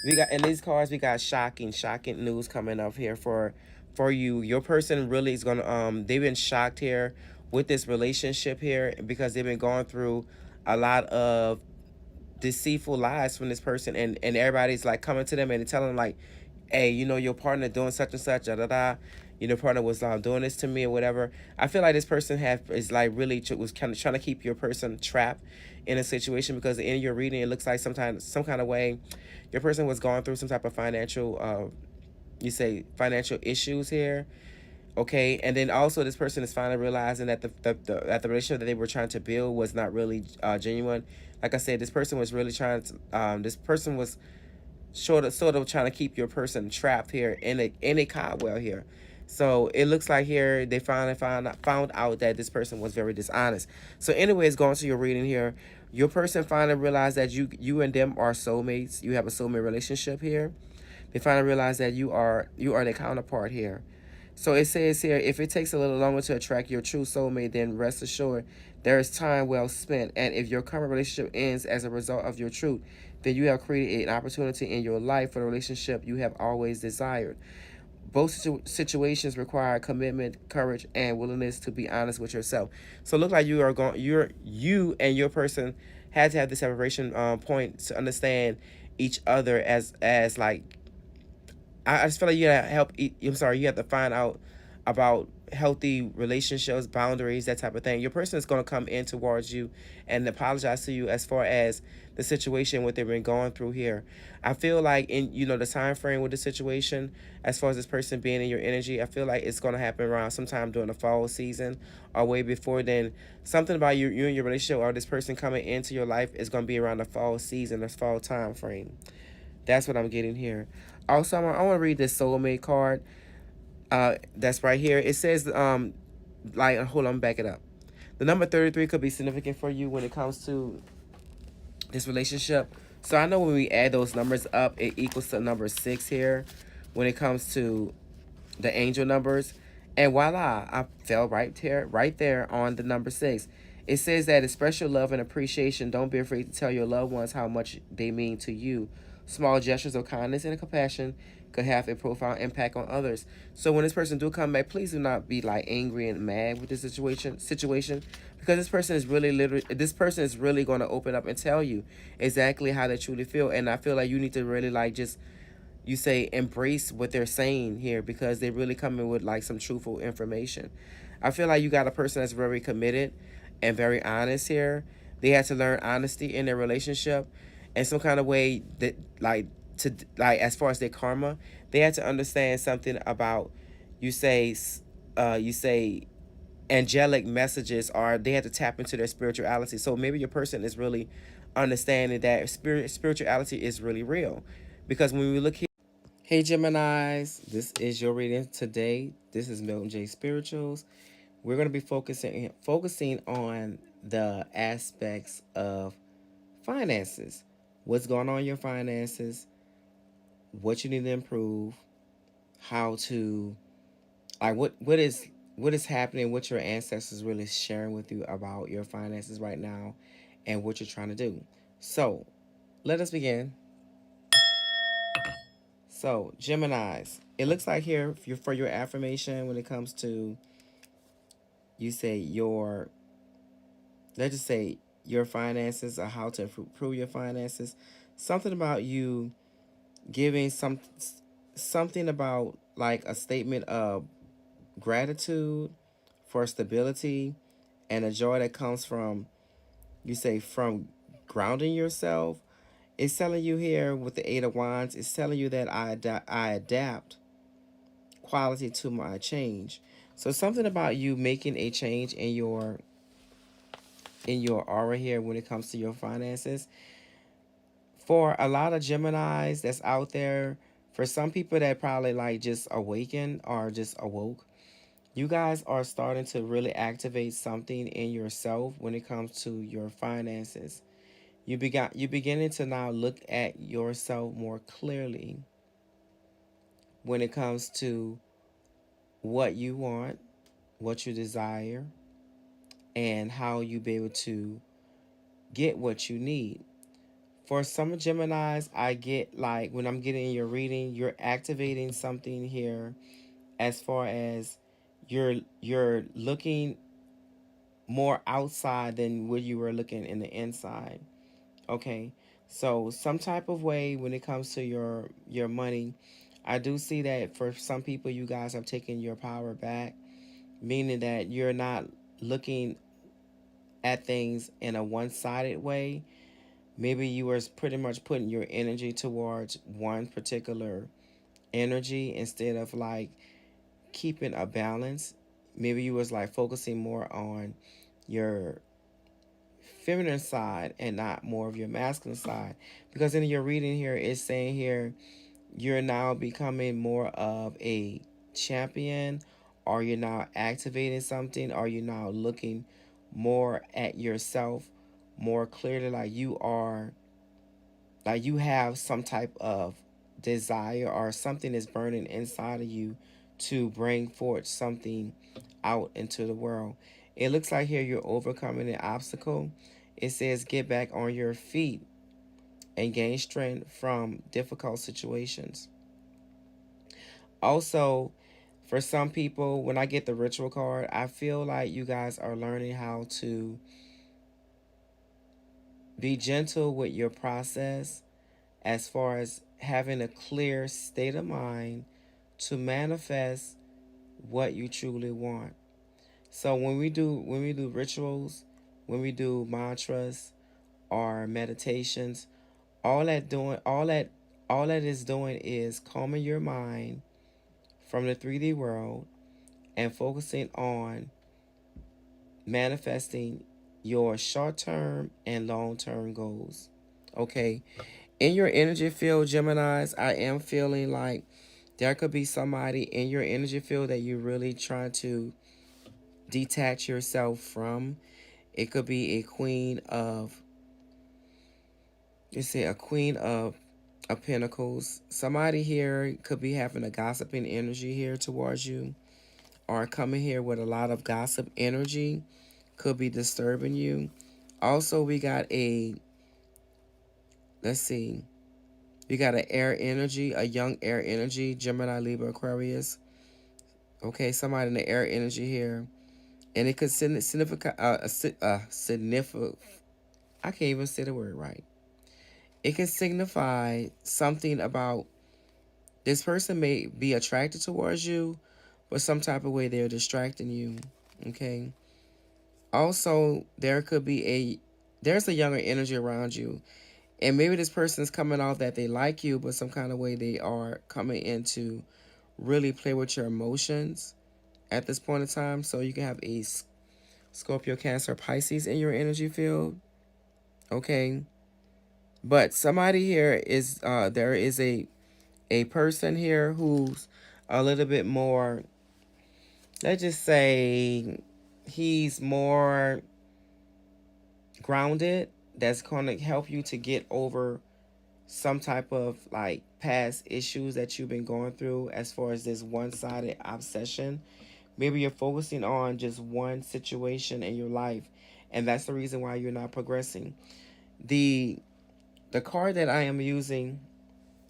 [SPEAKER 1] we got in these cards, we got shocking news coming up here for you. Your person really is gonna they've been shocked here with this relationship here because they've been going through a lot of deceitful lies from this person, and everybody's like coming to them and telling them, like, hey, you know, your partner doing such and such, da da da, you know, partner was doing this to me or whatever. I feel like this person is like really was kind of trying to keep your person trapped in a situation, because in your reading it looks like sometimes some kind of way your person was going through some type of financial you say financial issues here. Okay, and then also this person is finally realizing that the relationship that they were trying to build was not really genuine. Like I said, this person was really trying to this person was sort of trying to keep your person trapped here in a cobweb here. So it looks like here they finally found out that this person was very dishonest. So anyways, going to your reading here, your person finally realized that you and them are soulmates. You have a soulmate relationship here. They finally realize that you are their counterpart here. So it says here, if it takes a little longer to attract your true soulmate, then rest assured there is time well spent. And if your current relationship ends as a result of your truth, then you have created an opportunity in your life for the relationship you have always desired. Both situations require commitment, courage, and willingness to be honest with yourself. So it looks like you and your person had to have this separation point to understand each other as like, I just feel like you gotta I'm sorry, you have to find out about healthy relationships, boundaries, that type of thing. Your person is gonna come in towards you and apologize to you as far as the situation, what they've been going through here. I feel like in the time frame with the situation, as far as this person being in your energy, I feel like it's gonna happen around sometime during the fall season or way before then. Something about you and your relationship or this person coming into your life is gonna be around the fall season, this fall time frame. That's what I'm getting here. Also, I want to read this soulmate card. That's right here. It says, like, hold on, back it up. The number 33 could be significant for you when it comes to this relationship. So I know when we add those numbers up, it equals to number 6 here when it comes to the angel numbers. And voila, I fell right there on the number 6. It says that express your love and appreciation. Don't be afraid to tell your loved ones how much they mean to you. Small gestures of kindness and compassion could have a profound impact on others. So when this person do come back, please do not be like angry and mad with this situation, because this person is really literally, this person is really going to open up and tell you exactly how they truly feel. And I feel like you need to really like just, you say, embrace what they're saying here, because they really come in with like some truthful information. I feel like you got a person that's very committed and very honest here. They had to learn honesty in their relationship in some kind of way, that like, to like, as far as their karma, they had to understand something about, you say, you say angelic messages, or they had to tap into their spirituality. So maybe your person is really understanding that spirituality is really real, because when we look here. Hey Geminis, this is your reading today. This is Milton J Spirituals. We're going to be focusing on the aspects of finances. What's going on in your finances, what you need to improve, how to, like, what is happening, what your ancestors really sharing with you about your finances right now, and what you're trying to do. So let us begin. So, Geminis, it looks like here for your affirmation, when it comes to, you say, your, let's just say, your finances, or how to improve your finances. Something about you giving something about like a statement of gratitude for stability and a joy that comes from, you say, from grounding yourself. It's telling you here with the Eight of Wands, it's telling you that I adapt quality to my change. So something about you making a change in your aura here when it comes to your finances. For a lot of Geminis that's out there, for some people that probably like just awakened or just awoke, you guys are starting to really activate something in yourself when it comes to your finances. You beginning to now look at yourself more clearly when it comes to what you want, what you desire, and how you be able to get what you need. For some Geminis, I get like when I'm getting your reading, you're activating something here as far as you're looking more outside than where you were looking in the inside. Okay. So some type of way when it comes to your money, I do see that for some people you guys have taken your power back, meaning that you're not looking at things in a one-sided way. Maybe you were pretty much putting your energy towards one particular energy instead of like keeping a balance. Maybe you was like focusing more on your feminine side and not more of your masculine side. Because in your reading here, it's saying here you're now becoming more of a champion, or you're now activating something, or you're now looking more at yourself more clearly, like you are, like you have some type of desire or something is burning inside of you to bring forth something out into the world. It looks like here you're overcoming an obstacle. It says get back on your feet and gain strength from difficult situations. Also, for some people, when I get the ritual card, I feel like you guys are learning how to be gentle with your process as far as having a clear state of mind to manifest what you truly want. So when we do rituals, when we do mantras or meditations, all that is doing is calming your mind from the 3D world and focusing on manifesting your short-term and long-term goals. Okay? In your energy field, Geminis, I am feeling like there could be somebody in your energy field that you're really trying to detach yourself from. It could be a queen of, let's say, a queen of pentacles. Somebody here could be having a gossiping energy here towards you, or coming here with a lot of gossip energy, could be disturbing you. Also, we got a, let's see, we got an air energy, a young air energy, Gemini, Libra, Aquarius. Okay, somebody in the air energy here. And it could significant, significant, I can't even say the word right. It can signify something about this person may be attracted towards you, but some type of way they're distracting you. Okay. Also, there's a younger energy around you. And maybe this person is coming off that they like you, but some kind of way they are coming in to really play with your emotions at this point in time. So you can have a Scorpio, Cancer, Pisces in your energy field. Okay. But somebody here is there is a person here who's a little bit more, let's just say he's more grounded, that's going to help you to get over some type of like past issues that you've been going through as far as this one-sided obsession. Maybe you're focusing on just one situation in your life, and that's the reason why you're not progressing. The card that I am using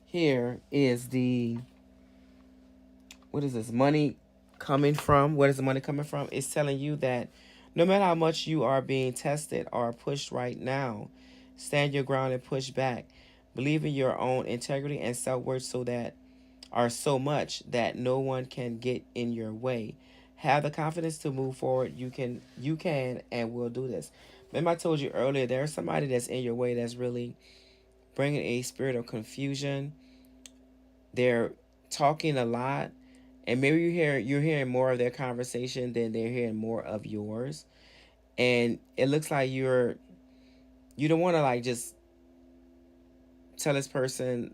[SPEAKER 1] here is the, what is this, money coming from? What is the money coming from? It's telling you that no matter how much you are being tested or pushed right now, stand your ground and push back. Believe in your own integrity and self-worth so that are so much that no one can get in your way. Have the confidence to move forward. You can and will do this. Remember I told you earlier, there's somebody that's in your way that's really bringing a spirit of confusion. They're talking a lot, and maybe you're hearing more of their conversation than they're hearing more of yours. And it looks like you don't want to like just tell this person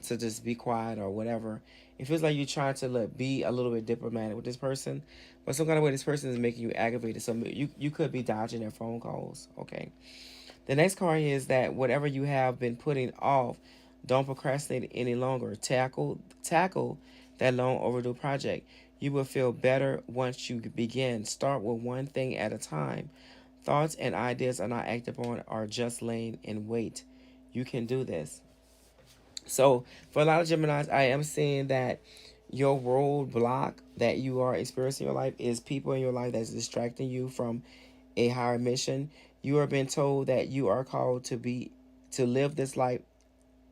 [SPEAKER 1] to just be quiet or whatever. It feels like you're trying to be a little bit diplomatic with this person, but some kind of way this person is making you aggravated. So you could be dodging their phone calls. Okay. The next card is that whatever you have been putting off, don't procrastinate any longer. Tackle that long overdue project. You will feel better once you begin. Start with one thing at a time. Thoughts and ideas are not acted upon, are just laying in wait. You can do this. So for a lot of Geminis, I am seeing that your roadblock that you are experiencing in your life is people in your life that's distracting you from a higher mission. You are being told that you are called to live this life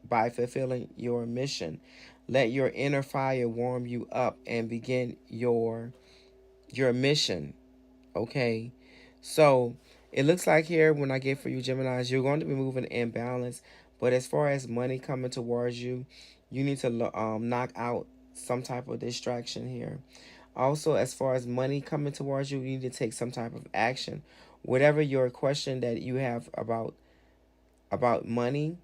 [SPEAKER 1] by fulfilling your mission. Let your inner fire warm you up and begin your mission. Okay. So it looks like here when I get for you Geminis, you're going to be moving in balance. But as far as money coming towards you, you need to knock out some type of distraction here. Also, as far as money coming towards you, you need to take some type of action. Whatever your question that you have about money,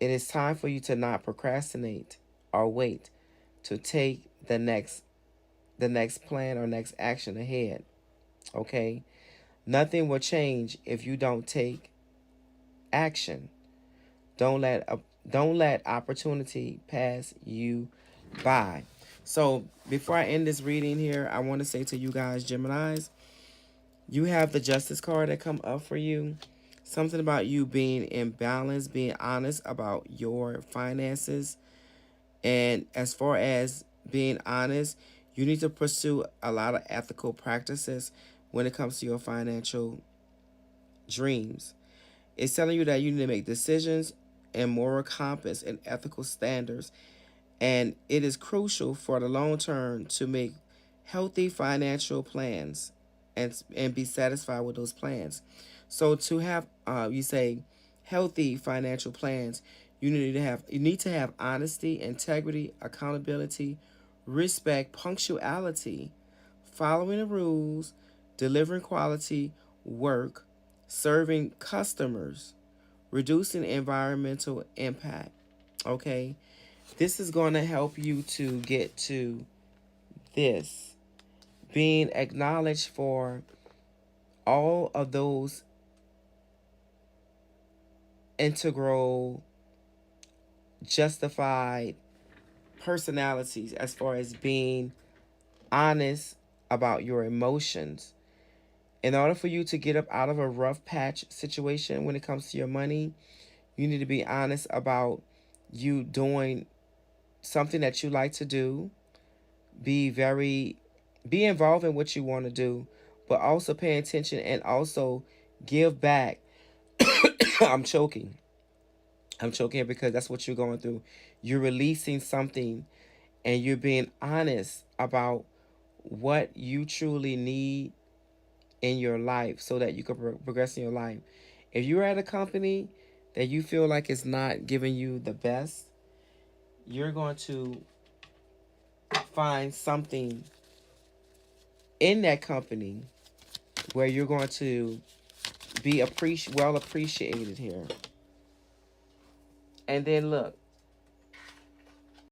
[SPEAKER 1] it is time for you to not procrastinate or wait to take the next plan or next action ahead. Okay? Nothing will change if you don't take action. Don't let don't let opportunity pass you by. So before I end this reading here, I want to say to you guys, Geminis, you have the Justice card that come up for you. Something about you being in balance, being honest about your finances. And as far as being honest, you need to pursue a lot of ethical practices when it comes to your financial dreams. It's telling you that you need to make decisions and moral compass and ethical standards. And it is crucial for the long term to make healthy financial plans and be satisfied with those plans. So to have you say healthy financial plans, you need to have honesty, integrity, accountability, respect, punctuality, following the rules, delivering quality work, serving customers, reducing environmental impact. Okay? This is going to help you to get to this. Being acknowledged for all of those integral, justified personalities as far as being honest about your emotions. In order for you to get up out of a rough patch situation when it comes to your money, you need to be honest about you doing something that you like to do. Be involved in what you want to do, but also pay attention and also give back. I'm choking. I'm choking because that's what you're going through. You're releasing something and you're being honest about what you truly need in your life so that you can progress in your life. If you're at a company that you feel like it's not giving you the best, you're going to find something in that company where you're going to be well appreciated here. And then look,